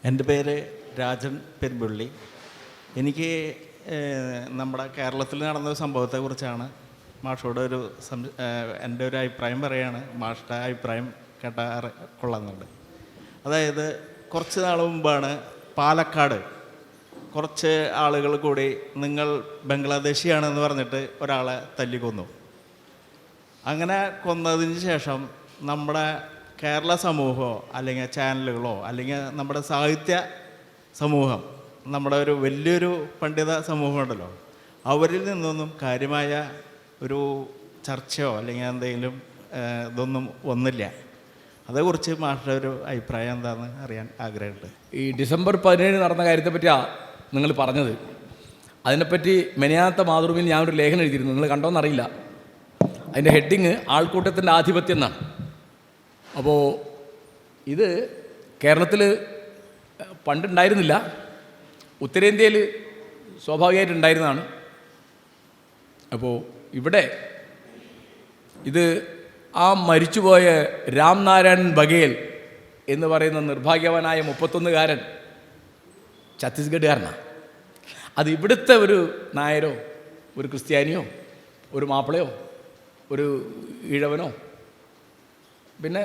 എൻ്റെ പേര് രാജൻ പെരുമ്പള്ളി. എനിക്ക് നമ്മുടെ കേരളത്തിൽ നടന്ന ഒരു സംഭവത്തെക്കുറിച്ചാണ് മാഷോട് എൻ്റെ ഒരു അഭിപ്രായം പറയുകയാണ്. മാഷിൻ്റെ അഭിപ്രായം കേട്ടാൽ കൊള്ളുന്നുണ്ട്. അതായത് കുറച്ച് നാൾ മുമ്പാണ് പാലക്കാട് കുറച്ച് ആളുകൾ കൂടി നിങ്ങൾ ബംഗ്ലാദേശിയാണെന്ന് പറഞ്ഞിട്ട് ഒരാളെ തല്ലിക്കൊന്നു. അങ്ങനെ കൊന്നതിന് ശേഷം നമ്മുടെ കേരള സമൂഹമോ അല്ലെങ്കിൽ ചാനലുകളോ അല്ലെങ്കിൽ നമ്മുടെ സാഹിത്യ സമൂഹം, നമ്മുടെ ഒരു വലിയൊരു പണ്ഡിത സമൂഹമുണ്ടല്ലോ, അവരിൽ നിന്നൊന്നും കാര്യമായ ഒരു ചർച്ചയോ അല്ലെങ്കിൽ എന്തെങ്കിലും ഇതൊന്നും വന്നില്ല. അതേക്കുറിച്ച് മാഷയുടെ ഒരു അഭിപ്രായം എന്താണെന്ന് അറിയാൻ ആഗ്രഹമുണ്ട്. ഈ ഡിസംബർ 17 നടന്ന കാര്യത്തെപ്പറ്റിയാണ് നിങ്ങൾ പറഞ്ഞത്. അതിനെപ്പറ്റി മെനയാത്ത മാതൃഭൂമിയിൽ ഞാനൊരു ലേഖനം എഴുതിയിരുന്നു. നിങ്ങൾ കണ്ടോന്നറിയില്ല. അതിൻ്റെ ഹെഡിങ് ആൾക്കൂട്ടത്തിൻ്റെ ആധിപത്യം എന്നാണ്. അപ്പോൾ ഇത് കേരളത്തിൽ പണ്ടുണ്ടായിരുന്നില്ല, ഉത്തരേന്ത്യയിൽ സ്വാഭാവികമായിട്ടുണ്ടായിരുന്നതാണ്. അപ്പോൾ ഇവിടെ ഇത് ആ മരിച്ചുപോയ രാംനാരായൺ ബഘേൽ എന്ന് പറയുന്ന നിർഭാഗ്യവാനായ 31-കാരൻ ഛത്തീസ്ഗഡുകാരനാണ്. അത് ഇവിടുത്തെ ഒരു നായരോ ഒരു ക്രിസ്ത്യാനിയോ ഒരു മാപ്പിളയോ ഒരു ഈഴവനോ, പിന്നെ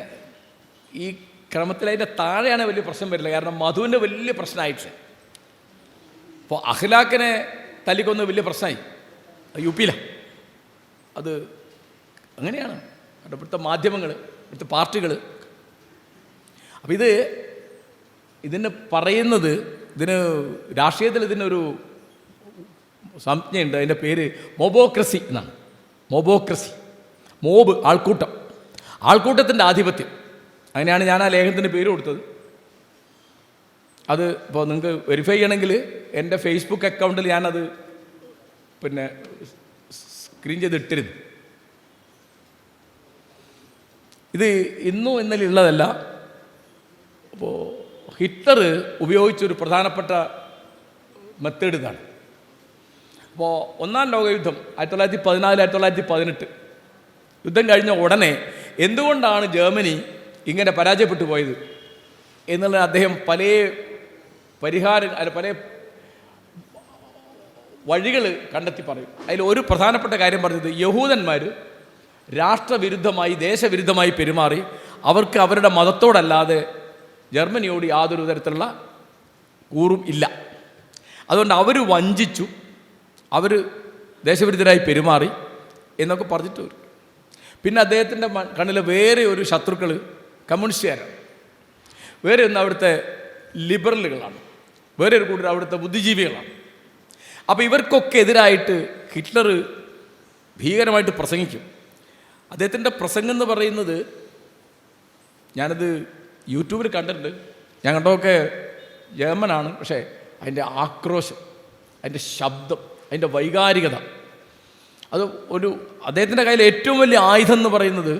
ഈ ക്രമത്തിൽ അതിൻ്റെ താഴെയാണ് വലിയ പ്രശ്നം വരില്ല. കാരണം മധുവിൻ്റെ വലിയ പ്രശ്നമായിട്ടില്ല. അപ്പോൾ അഖ്ലാഖിനെ തല്ലിക്കൊന്ന് വലിയ പ്രശ്നമായി UP-യിലാണ്. അത് അങ്ങനെയാണ് ഇവിടുത്തെ മാധ്യമങ്ങൾ, ഇവിടുത്തെ പാർട്ടികൾ. അപ്പം ഇതിന് പറയുന്നത്, ഇതിന് രാഷ്ട്രീയത്തിൽ ഇതിനൊരു സംജ്ഞയുണ്ട്. അതിൻ്റെ പേര് മോബോക്രസി എന്നാണ്. മോബോക്രസി, മോബ് ആൾക്കൂട്ടം, ആൾക്കൂട്ടത്തിൻ്റെ ആധിപത്യം. അങ്ങനെയാണ് ഞാൻ ആ ലേഖനത്തിൻ്റെ പേര് കൊടുത്തത്. അത് ഇപ്പോൾ നിങ്ങൾക്ക് വെരിഫൈ ചെയ്യണമെങ്കിൽ എൻ്റെ ഫേസ്ബുക്ക് അക്കൗണ്ടിൽ ഞാനത് പിന്നെ സ്ക്രീൻ ചെയ്തിട്ടിരുന്നു. ഇത് ഇന്നും ഇന്നലെ ഉള്ളതല്ല. അപ്പോൾ ഹിറ്റ്ലർ ഉപയോഗിച്ചൊരു പ്രധാനപ്പെട്ട മെത്തേഡ് ഇതാണ്. അപ്പോൾ ഒന്നാം ലോകയുദ്ധം 1914, 1918 യുദ്ധം കഴിഞ്ഞ ഉടനെ എന്തുകൊണ്ടാണ് ജർമ്മനി ഇങ്ങനെ പരാജയപ്പെട്ടു പോയത് എന്നുള്ളത് അദ്ദേഹം പല വഴികൾ കണ്ടെത്തി പറയും. അതിൽ ഒരു പ്രധാനപ്പെട്ട കാര്യം പറഞ്ഞത്, യഹൂദന്മാർ രാഷ്ട്രവിരുദ്ധമായി ദേശവിരുദ്ധമായി പെരുമാറി അവർക്ക് അവരുടെ മതത്തോടല്ലാതെ ജർമ്മനിയോട് യാതൊരു തരത്തിലുള്ള കൂറും ഇല്ല. അതുകൊണ്ട് അവർ വഞ്ചിച്ചു, അവർ ദേശവിരുദ്ധരായി പെരുമാറി എന്നൊക്കെ പറഞ്ഞിട്ട് വരും. പിന്നെ അദ്ദേഹത്തിൻ്റെ കണ്ണിലെ വേറെ ഒരു ശത്രുക്കൾ കമ്മ്യൂണിസ്റ്റുകാരാണ്, വേറെ ഒന്ന് അവിടുത്തെ ലിബറലുകളാണ്, വേറെ ഒരു കൂട്ടർ അവിടുത്തെ ബുദ്ധിജീവികളാണ്. അപ്പോൾ ഇവർക്കൊക്കെ എതിരായിട്ട് ഹിറ്റ്ലർ ഭീകരമായിട്ട് പ്രസംഗിക്കും. അദ്ദേഹത്തിൻ്റെ പ്രസംഗം എന്ന് പറയുന്നത്, ഞാനത് യൂട്യൂബിൽ കണ്ടിട്ടുണ്ട്. ഞാൻ കണ്ടതൊക്കെ ജർമ്മനാണ്. പക്ഷേ അതിൻ്റെ ആക്രോശം, അതിൻ്റെ ശബ്ദം, അതിൻ്റെ വൈകാരികത, അത് അദ്ദേഹത്തിൻ്റെ കയ്യിൽ ഏറ്റവും വലിയ ആയുധം എന്ന് പറയുന്നത്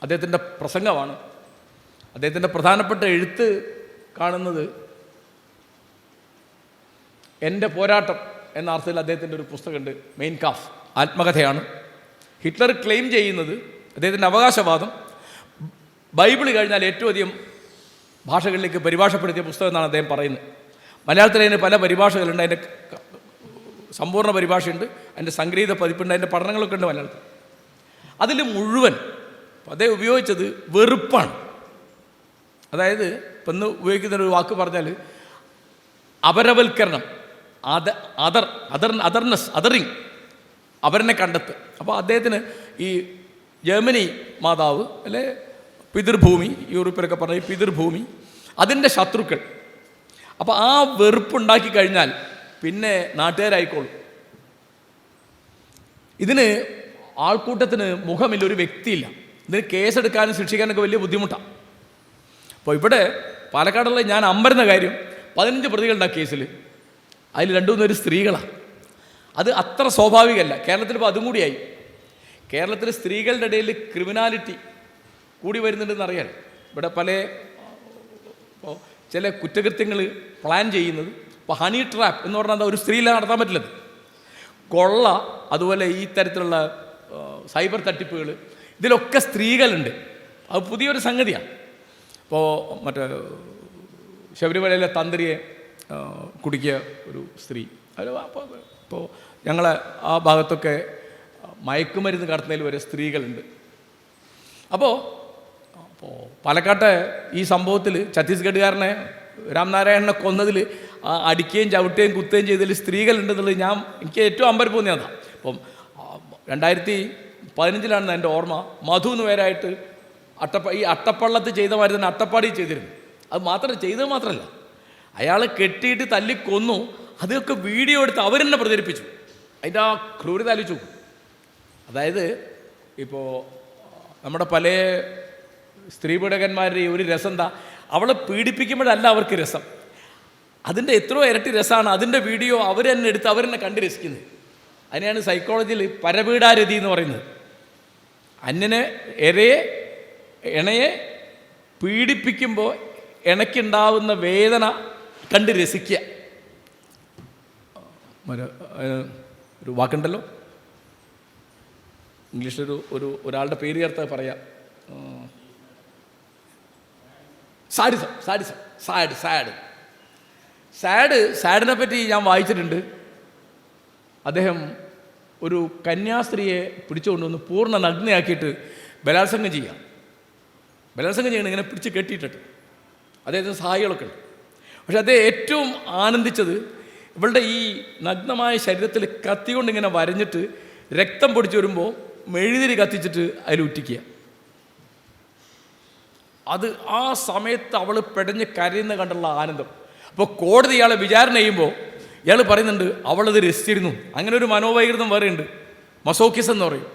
അദ്ദേഹത്തിൻ്റെ പ്രസംഗമാണ്. അദ്ദേഹത്തിൻ്റെ പ്രധാനപ്പെട്ട എഴുത്ത് കാണുന്നത് എൻ്റെ പോരാട്ടം എന്ന അർത്ഥത്തിൽ അദ്ദേഹത്തിൻ്റെ ഒരു പുസ്തകമുണ്ട്, മെയിൻ കാഫ്, ആത്മകഥയാണ്. ഹിറ്റ്ലർ ക്ലെയിം ചെയ്യുന്നത്, അദ്ദേഹത്തിൻ്റെ അവകാശവാദം, ബൈബിൾ കഴിഞ്ഞാൽ ഏറ്റവും അധികം ഭാഷകളിലേക്ക് പരിഭാഷപ്പെടുത്തിയ പുസ്തകം എന്നാണ് അദ്ദേഹം പറയുന്നത്. മലയാളത്തിൽ അതിന് പല പരിഭാഷകളുണ്ട്. അതിൻ്റെ സമ്പൂർണ്ണ പരിഭാഷയുണ്ട്, അതിൻ്റെ സംഗ്രഹീത പതിപ്പുണ്ട്, അതിൻ്റെ പഠനങ്ങളൊക്കെ ഉണ്ട് മലയാളത്തിൽ. അതിൽ മുഴുവൻ അദ്ദേഹം ഉപയോഗിച്ചത് വെറുപ്പാണ്. അതായത് ഇപ്പം ഇന്ന് ഉപയോഗിക്കുന്നൊരു വാക്ക് പറഞ്ഞാൽ അപരവൽക്കരണം, അതറിങ്, അവരനെ കണ്ടെത്തുക. അപ്പോൾ അദ്ദേഹത്തിന് ഈ ജർമ്മനി മാതാവ് അല്ലെ പിതൃഭൂമി, യൂറോപ്പിലൊക്കെ പറഞ്ഞ ഈ പിതൃഭൂമി, അതിൻ്റെ ശത്രുക്കൾ. അപ്പോൾ ആ വെറുപ്പുണ്ടാക്കി കഴിഞ്ഞാൽ പിന്നെ നാട്ടുകാരായിക്കോളും. ഇതിന് ആൾക്കൂട്ടത്തിന് മുഖമില്ല, ഒരു വ്യക്തിയില്ല. ഇതിന് കേസെടുക്കാനും ശിക്ഷിക്കാനൊക്കെ വലിയ ബുദ്ധിമുട്ടാണ്. അപ്പോൾ ഇവിടെ പാലക്കാടുള്ള ഞാൻ അമ്പരുന്ന കാര്യം, 15 പ്രതികളുണ്ട് ആ കേസിൽ. അതിൽ 2-3 സ്ത്രീകളാണ്. അത് അത്ര സ്വാഭാവികമല്ല. കേരളത്തിൽ ഇപ്പോൾ അതും കൂടിയായി. കേരളത്തിൽ സ്ത്രീകളുടെ ഇടയിൽ ക്രിമിനാലിറ്റി കൂടി വരുന്നുണ്ടെന്ന് അറിയാൻ. ഇവിടെ ചില കുറ്റകൃത്യങ്ങൾ പ്ലാൻ ചെയ്യുന്നത്, ഇപ്പോൾ ഹണി ട്രാപ്പ് എന്ന് പറഞ്ഞാൽ ഒരു സ്ത്രീയിലാണ് നടത്താൻ പറ്റില്ലത്. കൊള്ള, അതുപോലെ ഈ തരത്തിലുള്ള സൈബർ തട്ടിപ്പുകൾ, ഇതിലൊക്കെ സ്ത്രീകളുണ്ട്. അത് പുതിയൊരു സംഗതിയാണ്. ഇപ്പോൾ ശബരിമലയിലെ തന്ത്രിയെ കുടിക്കുക ഒരു സ്ത്രീ. അതിൽ ഇപ്പോൾ ഞങ്ങളെ ആ ഭാഗത്തൊക്കെ മയക്കുമരുന്ന് കടത്തുന്നതിൽ വരെ സ്ത്രീകളുണ്ട്. അപ്പോൾ പാലക്കാട്ടെ ഈ സംഭവത്തിൽ ഛത്തീസ്ഗഡുകാരനെ രാംനാരായണനെ കൊന്നതിൽ അടിക്കുകയും ചവിട്ടുകയും കുത്തുകയും ചെയ്തതിൽ സ്ത്രീകളുണ്ടെന്നുള്ളത് എനിക്ക് ഏറ്റവും അമ്പരം തോന്നിയതാണ്. അപ്പം 2015 എൻ്റെ ഓർമ്മ, മധു എന്ന് പേരായിട്ട് ഈ അട്ടപ്പള്ളത്ത് ചെയ്ത മാതിരി തന്നെ അട്ടപ്പാടി ചെയ്തിരുന്നു. അത് ചെയ്തത് മാത്രമല്ല, അയാളെ കെട്ടിയിട്ട് തല്ലിക്കൊന്നു. അതൊക്കെ വീഡിയോ എടുത്ത് അവരെന്നെ പ്രചരിപ്പിച്ചു. അതിൻ്റെ ആ ക്രൂരത ആലോചിച്ചു. അതായത് ഇപ്പോൾ നമ്മുടെ പല സ്ത്രീ പീഡകന്മാരുടെ ഒരു രസം എന്താ, അവളെ പീഡിപ്പിക്കുമ്പോഴല്ല അവർക്ക് രസം, അതിൻ്റെ എത്രയോ ഇരട്ടി രസമാണ് അതിൻ്റെ വീഡിയോ അവർ തന്നെ എടുത്ത് അവരെന്നെ കണ്ട് രസിക്കുന്നത്. അതിനെയാണ് സൈക്കോളജിയിൽ പരപീഡാരതി എന്ന് പറയുന്നത്. അന്യനെ ഇണയെ പീഡിപ്പിക്കുമ്പോൾ ഇണയ്ക്കുണ്ടാവുന്ന വേദന കണ്ട് രസിക്കുക. ഒരു വാക്കുണ്ടല്ലോ, ഇംഗ്ലീഷിലൊരു ഒരാളുടെ പേര് ചേർത്ത് പറയാം, സാഡിനെ പറ്റി ഞാൻ വായിച്ചിട്ടുണ്ട്. അദ്ദേഹം ഒരു കന്യാസ്ത്രീയെ പിടിച്ചുകൊണ്ടുവന്ന് പൂർണ്ണ നഗ്നയാക്കിയിട്ട് ബലാത്സംഗം ചെയ്യണം, ഇങ്ങനെ പിടിച്ച് കെട്ടിയിട്ടിട്ട്. അദ്ദേഹത്തിന് സഹായികളൊക്കെ ഉണ്ട്. പക്ഷെ അദ്ദേഹം ഏറ്റവും ആനന്ദിച്ചത് ഇവളുടെ ഈ നഗ്നമായ ശരീരത്തിൽ കത്തി കൊണ്ടിങ്ങനെ വരഞ്ഞിട്ട് രക്തം പൊടിച്ചു വരുമ്പോൾ മെഴുതിരി കത്തിച്ചിട്ട് അതിൽ ഉറ്റിക്കുക. അത് ആ സമയത്ത് അവൾ പെടഞ്ഞ് കരയുന്ന കണ്ടുള്ള ആനന്ദം. അപ്പോൾ കോടതി ഇയാളെ വിചാരണ ചെയ്യുമ്പോൾ ഇയാൾ പറയുന്നുണ്ട് അവളത് രസിച്ചിരുന്നു. അങ്ങനെ ഒരു മനോവൈകൃതം വേറെ ഉണ്ട്, മസോക്കിസം എന്ന് പറയും.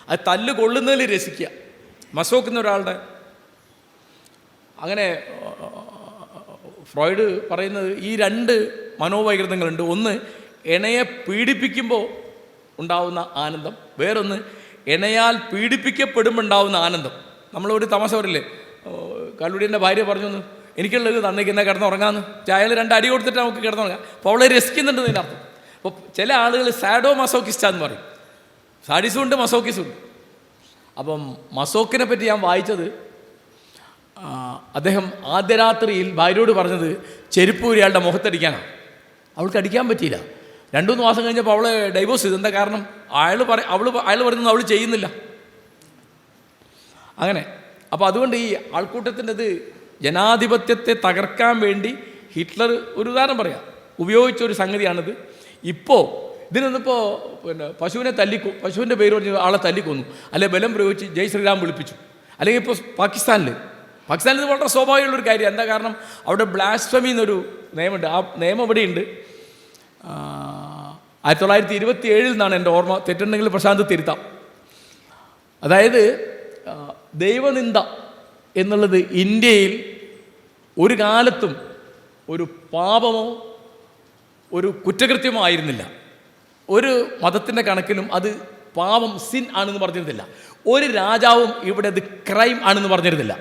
അത് തല്ല് കൊള്ളുന്നതിൽ രസിക്കുക, മസോക്കുന്ന ഒരാളുടെ. അങ്ങനെ ഫ്രോയിഡ് പറയുന്നത് ഈ 2 മനോവൈകൃതങ്ങളുണ്ട്. ഒന്ന് ഇണയെ പീഡിപ്പിക്കുമ്പോൾ ഉണ്ടാവുന്ന ആനന്ദം, വേറൊന്ന് ഇണയാൽ പീഡിപ്പിക്കപ്പെടുമ്പോൾ ഉണ്ടാവുന്ന ആനന്ദം. നമ്മളൊരു തമാശ പറയില്ലേ, കല്ലുടീൻ്റെ ഭാര്യ പറഞ്ഞു എനിക്കുള്ളത് തന്നേക്ക് എന്നെ കിടന്നുറങ്ങാമെന്ന്. ചായയിൽ 2 അടി കൊടുത്തിട്ട് നമുക്ക് കിടന്നുറങ്ങാം. അപ്പോൾ അവളെ രസിക്കുന്നുണ്ട് ഇതിൻ്റെ അർത്ഥം. അപ്പോൾ ചില ആളുകൾ സാഡോ മസോക്കിസ്റ്റാന്ന് പറയും. സാഡിസും ഉണ്ട്, മസോക്കിസും ഉണ്ട്. അപ്പം മസോക്കിനെ പറ്റി ഞാൻ വായിച്ചത്, അദ്ദേഹം ആദ്യ രാത്രിയിൽ ഭാര്യയോട് പറഞ്ഞത് ചെരുപ്പ് ഇയാളുടെ മുഖത്തടിക്കാനാണ്. അവൾക്ക് അടിക്കാൻ പറ്റിയില്ല. 2-3 മാസം കഴിഞ്ഞപ്പോൾ അവളെ ഡൈവോഴ്സ് ചെയ്തു. എന്താ കാരണം? അയാൾ പറയുന്നത് അവൾ ചെയ്യുന്നില്ല. അങ്ങനെ അപ്പോൾ അതുകൊണ്ട് ഈ ആൾക്കൂട്ടത്തിൻ്റെത് ജനാധിപത്യത്തെ തകർക്കാൻ വേണ്ടി ഹിറ്റ്ലർ, ഒരു ഉദാഹരണം പറയാം, ഉപയോഗിച്ചൊരു സംഗതിയാണിത്. ഇപ്പോൾ ഇതിനൊന്നിപ്പോൾ പശുവിൻ്റെ പേര് പറഞ്ഞ് ആളെ തല്ലിക്കൊന്നു, അല്ലെങ്കിൽ ബലം പ്രയോഗിച്ച് ജയ് ശ്രീറാം വിളിപ്പിച്ചു. അല്ലെങ്കിൽ ഇപ്പോൾ പാകിസ്ഥാനിൽ ഇത് വളരെ സ്വാഭാവികമുള്ളൊരു കാര്യമാണ്. എന്താ കാരണം? അവിടെ ബ്ലാസ്ഫമി എന്നൊരു നിയമമുണ്ട്. ആ നിയമം ഇവിടെയുണ്ട്. 1927 നിന്നാണ് എൻ്റെ ഓർമ്മ, തെറ്റുണ്ടെങ്കിൽ പ്രശാന്ത് തിരുത്താം. അതായത് ദൈവനിന്ദ എന്നുള്ളത് ഇന്ത്യയിൽ ഒരു കാലത്തും ഒരു പാപമോ ഒരു കുറ്റകൃത്യമോ ആയിരുന്നില്ല. ഒരു മതത്തിൻ്റെ കണക്കിലും അത് പാപം, സിൻ ആണെന്ന് പറഞ്ഞിരുന്നില്ല. ഒരു രാജാവും ഇവിടെ അത് ക്രൈം ആണെന്ന് പറഞ്ഞിരുന്നില്ല.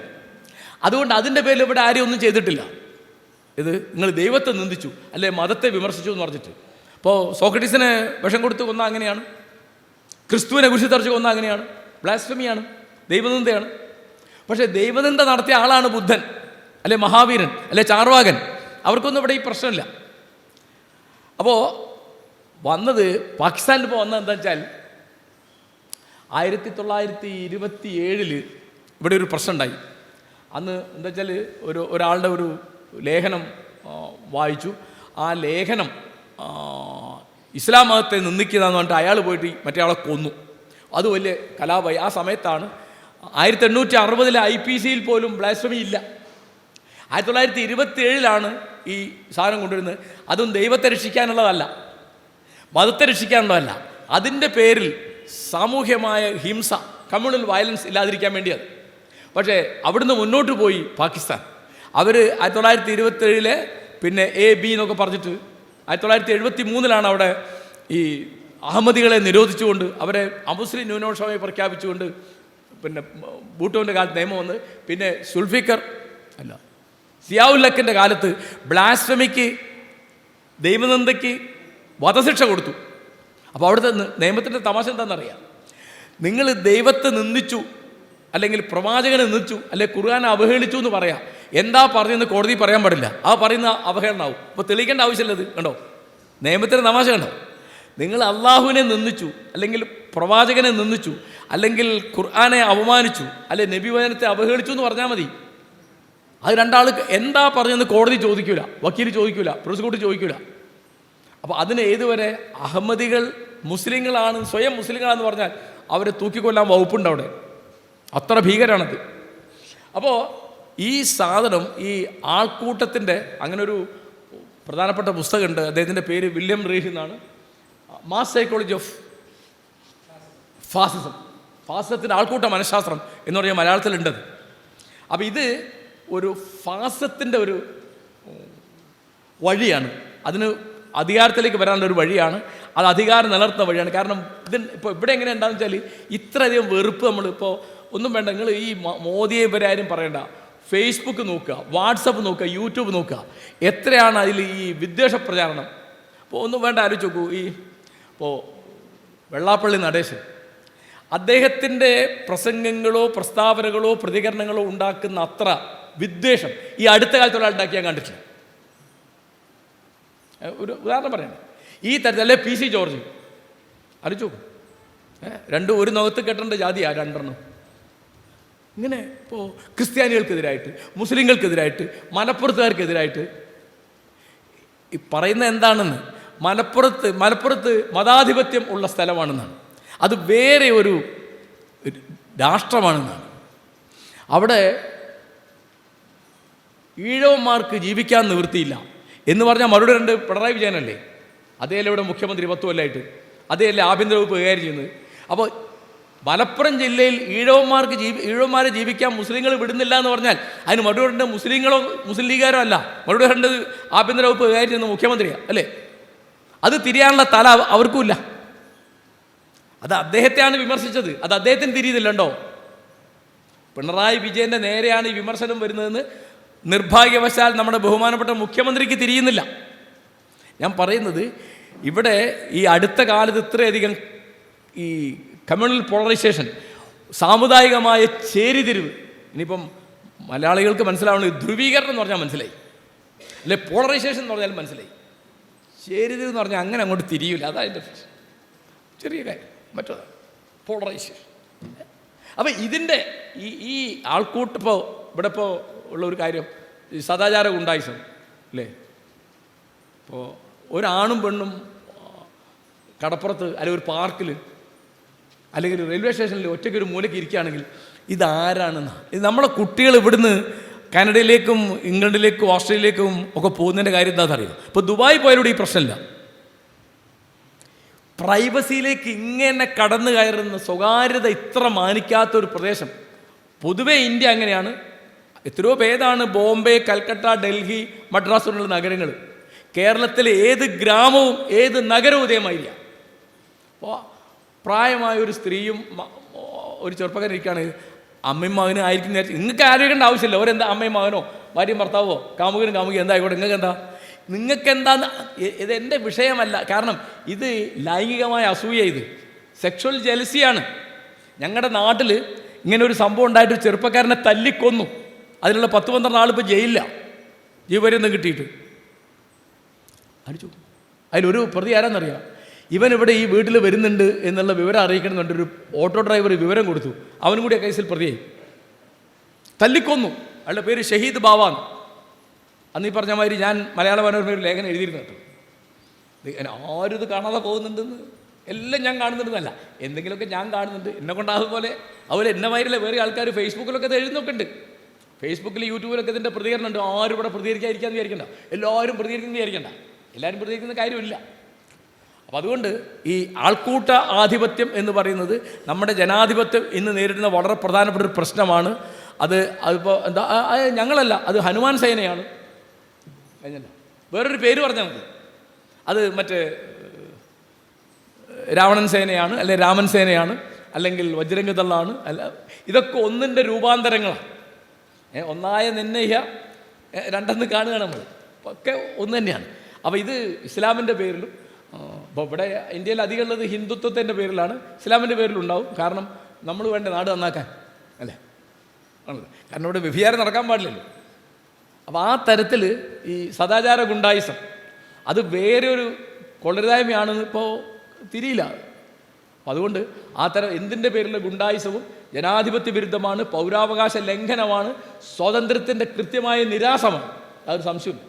അതുകൊണ്ട് അതിൻ്റെ പേരിൽ ഇവിടെ ആരും ഒന്നും ചെയ്തിട്ടില്ല. ഇത് നിങ്ങൾ ദൈവത്തെ നിന്ദിച്ചു അല്ലെ മതത്തെ വിമർശിച്ചു എന്ന് പറഞ്ഞിട്ട്. ഇപ്പോൾ സോക്രട്ടീസിനെ വിഷം കൊടുത്ത് കൊന്ന അങ്ങനെയാണ്, ക്രിസ്തുവിനെ കുരിശിൽ കൊന്ന അങ്ങനെയാണ്, ബ്ലാസ്ഫമിയാണ്, ദൈവനിന്ദയാണ്. പക്ഷേ ദൈവനിന്ദ നടത്തിയ ആളാണ് ബുദ്ധൻ അല്ലെ മഹാവീരൻ അല്ലെ ചാർവാകൻ. അവർക്കൊന്നും ഇവിടെ ഈ പ്രശ്നമില്ല. അപ്പോൾ പാകിസ്ഥാനിൽ ഇപ്പോൾ വന്നത് എന്താ വെച്ചാൽ 1927 ഇവിടെ ഒരു പ്രശ്നം ഉണ്ടായി. അന്ന് എന്താ വെച്ചാൽ ഒരാളുടെ ഒരു ലേഖനം വായിച്ചു. ആ ലേഖനം ഇസ്ലാം മതത്തെ നിന്ദിക്കുന്നതെന്ന് പറഞ്ഞിട്ട് അയാൾ പോയിട്ട് മറ്റേ ആളെ കൊന്നു. അത് വലിയ കലാപമായി. ആ സമയത്താണ് 1860 IPCയിൽ പോലും ബ്ലാസ്ഫമി ഇല്ല. 1927 ഈ സാധനം കൊണ്ടുവരുന്നത്. അതും ദൈവത്തെ രക്ഷിക്കാനുള്ളതല്ല, മതത്തെ രക്ഷിക്കാനുള്ളതല്ല. അതിൻ്റെ പേരിൽ സാമൂഹ്യമായ ഹിംസ, കമ്മ്യൂണൽ വയലൻസ് ഇല്ലാതിരിക്കാൻ വേണ്ടിയത്. പക്ഷേ അവിടുന്ന് മുന്നോട്ട് പോയി പാകിസ്ഥാൻ. അവർ 1927 പിന്നെ AB എന്നൊക്കെ പറഞ്ഞിട്ട് 1973 അവിടെ ഈ അഹമ്മദികളെ നിരോധിച്ചുകൊണ്ട് അവരെ അമുസ്ലിം ന്യൂനപക്ഷമായി പ്രഖ്യാപിച്ചുകൊണ്ട് പിന്നെ ഭൂട്ടോൻ്റെ കാലത്ത് നിയമം വന്ന്, പിന്നെ സിയാഉല്ലക്കിൻ്റെ കാലത്ത് ബ്ലാസ്ഫമിക്ക്, ദൈവനിന്ദയ്ക്ക് വധശിക്ഷ കൊടുത്തു. അപ്പോൾ അവിടുത്തെ നിയമത്തിൻ്റെ തമാശ എന്താണെന്നറിയാം. നിങ്ങൾ ദൈവത്തെ നിന്ദിച്ചു അല്ലെങ്കിൽ പ്രവാചകനെ നിന്ദിച്ചു, അല്ലെങ്കിൽ ഖുർആനെ അവഹേളിച്ചു എന്ന് പറയാം. എന്താ പറഞ്ഞെന്ന് കോടതി പറയാൻ പാടില്ല. ആ പറയുന്ന അവഹേളനാവും. അപ്പോൾ തെളിയിക്കേണ്ട ആവശ്യമില്ലത്. കണ്ടോ, നിയമത്തിന് തമാശ കണ്ടോ? നിങ്ങൾ അള്ളാഹുവിനെ നിന്ദിച്ചു, അല്ലെങ്കിൽ പ്രവാചകനെ നിന്ദിച്ചു, അല്ലെങ്കിൽ ഖുർആനെ അവമാനിച്ചു, അല്ലെങ്കിൽ നബിവചനത്തെ അവഹേളിച്ചു എന്ന് പറഞ്ഞാൽ മതി. അത് രണ്ടാൾക്ക് എന്താ പറഞ്ഞെന്ന് കോടതി ചോദിക്കൂല, വക്കീൽ ചോദിക്കൂല, പ്രോസിക്യൂട്ടർ ചോദിക്കൂല. അപ്പോൾ അതിന് ഏതുവരെ അഹമ്മദികൾ മുസ്ലിങ്ങളാണ്, സ്വയം മുസ്ലിങ്ങളാണെന്ന് പറഞ്ഞാൽ അവരെ തൂക്കിക്കൊല്ലാൻ വകുപ്പുണ്ട് അവിടെ. അത്ര ഭീകരാണത്. അപ്പോൾ ഈ സാധനം, ഈ ആൾക്കൂട്ടത്തിൻ്റെ അങ്ങനെ ഒരു പ്രധാനപ്പെട്ട പുസ്തകമുണ്ട്. അദ്ദേഹത്തിൻ്റെ പേര് വില്യം റീഹ് എന്നാണ്. മാസ് സൈക്കോളജി ഓഫ് ഫാസിസം, ഫാസിസത്തിൻ്റെ ആൾക്കൂട്ട മനഃശാസ്ത്രം എന്ന് പറഞ്ഞാൽ മലയാളത്തിലുണ്ടത്. അപ്പോൾ ഇത് ഒരു ഫാസിസത്തിൻ്റെ ഒരു വഴിയാണ്. അതിന് അധികാരത്തിലേക്ക് വരാനുള്ള ഒരു വഴിയാണ്. അത് അധികാരം നിലനിർത്തുന്ന വഴിയാണ്. കാരണം ഇപ്പോൾ ഇവിടെ എങ്ങനെ ഉണ്ടാകുന്ന വെച്ചാൽ ഇത്രയധികം വെറുപ്പ്. നമ്മളിപ്പോൾ ഒന്നും വേണ്ട, നിങ്ങൾ ഈ മോദിയെ ഇവരെ ആരും പറയണ്ട. ഫേസ്ബുക്ക് നോക്കുക, വാട്സപ്പ് നോക്കുക, യൂട്യൂബ് നോക്കുക, എത്രയാണ് അതിൽ ഈ വിദ്വേഷ പ്രചാരണം. ഇപ്പോൾ ഒന്നും വേണ്ട, ആലോചിച്ച് നോക്കൂ. ഇപ്പോൾ വെള്ളാപ്പള്ളി നടേശൻ, അദ്ദേഹത്തിൻ്റെ പ്രസംഗങ്ങളോ പ്രസ്താവനകളോ പ്രതികരണങ്ങളോ ഉണ്ടാക്കുന്ന അത്ര വിദ്വേഷം ഈ അടുത്ത കാലത്തുള്ള ഉണ്ടാക്കിയാൽ കണ്ടിട്ടില്ല. ഒരു ഉദാഹരണം പറയണം. ഈ തരത്തിൽ അല്ലെ പി സി ജോർജ്, അറിയിച്ചു രണ്ടും ഒരു നഖത്ത് കെട്ടേണ്ട ജാതിയാ രണ്ടെണ്ണം. ഇങ്ങനെ ഇപ്പോൾ ക്രിസ്ത്യാനികൾക്കെതിരായിട്ട്, മുസ്ലിങ്ങൾക്കെതിരായിട്ട്, മലപ്പുറത്തുകാർക്കെതിരായിട്ട് ഈ പറയുന്ന എന്താണെന്ന്, മലപ്പുറത്ത് മതാധിപത്യം ഉള്ള സ്ഥലമാണെന്നാണ്, അത് വേറെ ഒരു രാഷ്ട്രമാണെന്നാണ്. അവിടെ ഈഴവന്മാർക്ക് ജീവിക്കാൻ നിവൃത്തിയില്ല എന്ന് പറഞ്ഞാൽ മറുപടി രണ്ട് പിണറായി വിജയനല്ലേ? അതേയല്ലേ ഇവിടെ മുഖ്യമന്ത്രി 10 കൊല്ലമായിട്ട്, അതേയല്ലേ ആഭ്യന്തര വകുപ്പ് കൈകാര്യം ചെയ്യുന്നത്. അപ്പോൾ മലപ്പുറം ജില്ലയിൽ ഈഴവന്മാരെ ജീവിക്കാൻ മുസ്ലിങ്ങൾ വിടുന്നില്ല എന്ന് പറഞ്ഞാൽ അതിന് മറുപടി പറയേണ്ടത് മുസ്ലിങ്ങളോ മുസ്ലിം ലീഗാരോ അല്ല, മറുപടി പറയേണ്ടത് ആഭ്യന്തര വകുപ്പ് കൈകാര്യം ചെയ്യുന്ന മുഖ്യമന്ത്രിയാണ് അല്ലേ? അത് തിരിയാനുള്ള തല അവർക്കുമില്ല. അത് അദ്ദേഹത്തെയാണ് വിമർശിച്ചത്, അത് അദ്ദേഹത്തിന് തിരിയുന്നില്ലണ്ടോ? പിണറായി വിജയൻ്റെ നേരെയാണ് ഈ വിമർശനം വരുന്നതെന്ന് നിർഭാഗ്യവശാൽ നമ്മുടെ ബഹുമാനപ്പെട്ട മുഖ്യമന്ത്രിക്ക് തിരിയുന്നില്ല. ഞാൻ പറയുന്നത് ഇവിടെ ഈ അടുത്ത കാലത്ത് ഇത്രയധികം ഈ കമ്മ്യൂണൽ പോളറൈസേഷൻ, സാമുദായികമായ ചേരിതിരിവ്, ഇനിയിപ്പം മലയാളികൾക്ക് മനസ്സിലാവുന്നത് ധ്രുവീകരണം എന്ന് പറഞ്ഞാൽ മനസ്സിലായി, അല്ലെ പോളറൈസേഷൻ എന്ന് പറഞ്ഞാൽ മനസ്സിലായി. ചേരിതിരിവ് എന്ന് പറഞ്ഞാൽ അങ്ങനെ അങ്ങോട്ട് തിരിയില്ല, അതതിൻ്റെ ചെറിയ കാര്യം. മറ്റേത് പോളറൈസേഷൻ. അപ്പം ഇതിൻ്റെ ഈ ആൾക്കൂട്ട് ഇപ്പോൾ ഇവിടെ ഇപ്പോൾ ഉള്ള ഒരു കാര്യം, ഈ സദാചാര ഗുണ്ടായിസം അല്ലേ? ഇപ്പോൾ ഒരാണും പെണ്ണും കടപ്പുറത്ത് അല്ലെങ്കിൽ ഒരു പാർക്കിൽ അല്ലെങ്കിൽ റെയിൽവേ സ്റ്റേഷനിൽ ഒറ്റയ്ക്ക് ഒരു മൂലയ്ക്ക് ഇരിക്കുകയാണെങ്കിൽ ഇതാരാണെന്ന്, ഇത് നമ്മളെ കുട്ടികൾ ഇവിടുന്ന് കാനഡയിലേക്കും ഇംഗ്ലണ്ടിലേക്കും ഓസ്ട്രേലിയയിലേക്കും ഒക്കെ പോകുന്നതിൻ്റെ കാര്യം എന്താണെന്ന് അറിയാം. ഇപ്പോൾ ദുബായി പോയാലൂടെ ഈ പ്രശ്നമില്ല. പ്രൈവസിയിലേക്ക് ഇങ്ങനെ കടന്നു കയറുന്ന, സ്വകാര്യത ഇത്ര മാനിക്കാത്തൊരു പ്രദേശം. പൊതുവേ ഇന്ത്യ അങ്ങനെയാണ്. എത്രയോ ഭേദമാണ് ബോംബെ, കൽക്കട്ട, ഡൽഹി, മദ്രാസ് പോലുള്ള നഗരങ്ങൾ. കേരളത്തിലെ ഏത് ഗ്രാമവും ഏത് നഗരവും ഇതേമാതിരില്ല. അപ്പോൾ പ്രായമായ ഒരു സ്ത്രീയും ഒരു ചെറുപ്പക്കാരൻ ഇരിക്കുകയാണ്, അമ്മയും മകനും ആയിരിക്കും. നിങ്ങൾക്ക് ആലോചിക്കേണ്ട ആവശ്യമില്ല അവരെന്താ അമ്മയും മകനോ ഭാര്യയും ഭർത്താവോ കാമുകനും കാമുകി എന്താ ആയിക്കോട്ടെ, നിങ്ങൾക്ക് എന്താന്ന് ഇത് എൻ്റെ വിഷയമല്ല. കാരണം ഇത് ലൈംഗികമായ അസൂയ, ഇത് സെക്ഷൽ ജെലസിയാണ്. ഞങ്ങളുടെ നാട്ടിൽ ഇങ്ങനെ ഒരു സംഭവം ഉണ്ടായിട്ട് ചെറുപ്പക്കാരനെ തല്ലിക്കൊന്നു. അതിനുള്ള 10-12 ആളിപ്പോൾ ജയിലിലാണ്, ജീവപര്യന്തം കിട്ടിയിട്ട്. അടിച്ചു. അതിലൊരു പ്രതി ആരാന്നറിയാം? ഇവൻ ഇവിടെ ഈ വീട്ടിൽ വരുന്നുണ്ട് എന്നുള്ള വിവരം അറിയിക്കണം എന്നുണ്ടൊരു ഓട്ടോ ഡ്രൈവർ വിവരം കൊടുത്തു. അവനും കൂടി ആ കേസിൽ പ്രതിയായി, തല്ലിക്കൊന്നു. അയാളുടെ പേര് ഷഹീദ് ബാവാൻ. അന്ന് ഈ പറഞ്ഞ മാതിരി ഞാൻ മലയാള മനോരമ ഒരു ലേഖനം എഴുതിയിരുന്നു കേട്ടോ. ആരും ഇത് കാണാതെ പോകുന്നുണ്ടെന്ന്, എല്ലാം ഞാൻ കാണുന്നുണ്ടെന്നല്ല, എന്തെങ്കിലുമൊക്കെ ഞാൻ കാണുന്നുണ്ട്. എന്നെ കൊണ്ടാകുപോലെ അതുപോലെ എന്നെ മാതിരില്ല വേറെ ആൾക്കാർ ഫേസ്ബുക്കിലൊക്കെ ഇത് എഴുതുന്നൊക്കെ ഉണ്ട്. ഫേസ്ബുക്കിൽ യൂട്യൂബിലൊക്കെ ഇതിൻ്റെ പ്രതികരണമുണ്ട്. ആരും ഇവിടെ പ്രതികരിക്കാതിരിക്കാന്ന് വിചാരിക്കണ്ട, എല്ലാവരും പ്രതികരിക്കുന്നു വിചാരിക്കണ്ട. എല്ലാവരും പ്രതികരിക്കുന്ന കാര്യമില്ല. അപ്പം അതുകൊണ്ട് ഈ ആൾക്കൂട്ട ആധിപത്യം എന്ന് പറയുന്നത് നമ്മുടെ ജനാധിപത്യം ഇന്ന് നേരിടുന്ന വളരെ പ്രധാനപ്പെട്ട ഒരു പ്രശ്നമാണ്. അതിപ്പോൾ എന്താ, ഞങ്ങളല്ല, അത് ഹനുമാൻ സേനയാണ്. കഴിഞ്ഞല്ല, വേറൊരു പേര് പറഞ്ഞാൽ മതി. അത് മറ്റേ രാവണൻ സേനയാണ്, അല്ലെ രാമൻ സേനയാണ്, അല്ലെങ്കിൽ വജ്രംഗദളാണ്. അല്ല, ഇതൊക്കെ ഒന്നിൻ്റെ രൂപാന്തരങ്ങളാണ്. ഒന്നായ നിന്നയ്യ രണ്ടെന്ന് കാണുകയാണ് നമ്മൾ, ഒക്കെ ഒന്ന് തന്നെയാണ്. അപ്പോൾ ഇത് ഇസ്ലാമിൻ്റെ പേരിലും, ഇപ്പോൾ ഇവിടെ ഇന്ത്യയിൽ അധികം ഉള്ളത് ഹിന്ദുത്വത്തിൻ്റെ പേരിലാണ്, ഇസ്ലാമിൻ്റെ പേരിലുണ്ടാവും. കാരണം നമ്മൾ വേണ്ട നാട് നന്നാക്കാൻ, അല്ലേ? ആണല്ലോ. കാരണം ഇവിടെ വ്യഭിചാരം നടക്കാൻ പാടില്ലല്ലോ. അപ്പോൾ ആ തരത്തിൽ ഈ സദാചാര ഗുണ്ടായിസം അത് വേറെ ഒരു കൊള്ളരുതായ്മയാണെന്ന് ഇപ്പോൾ തിരിയില്ല. അപ്പം അതുകൊണ്ട് ആ തരം എന്തിൻ്റെ പേരിലുള്ള ഗുണ്ടായിസവും ജനാധിപത്യ വിരുദ്ധമാണ്, പൗരാവകാശ ലംഘനമാണ്, സ്വാതന്ത്ര്യത്തിൻ്റെ കൃത്യമായ നിരാസമാണ്. അതൊരു സംശയമില്ല.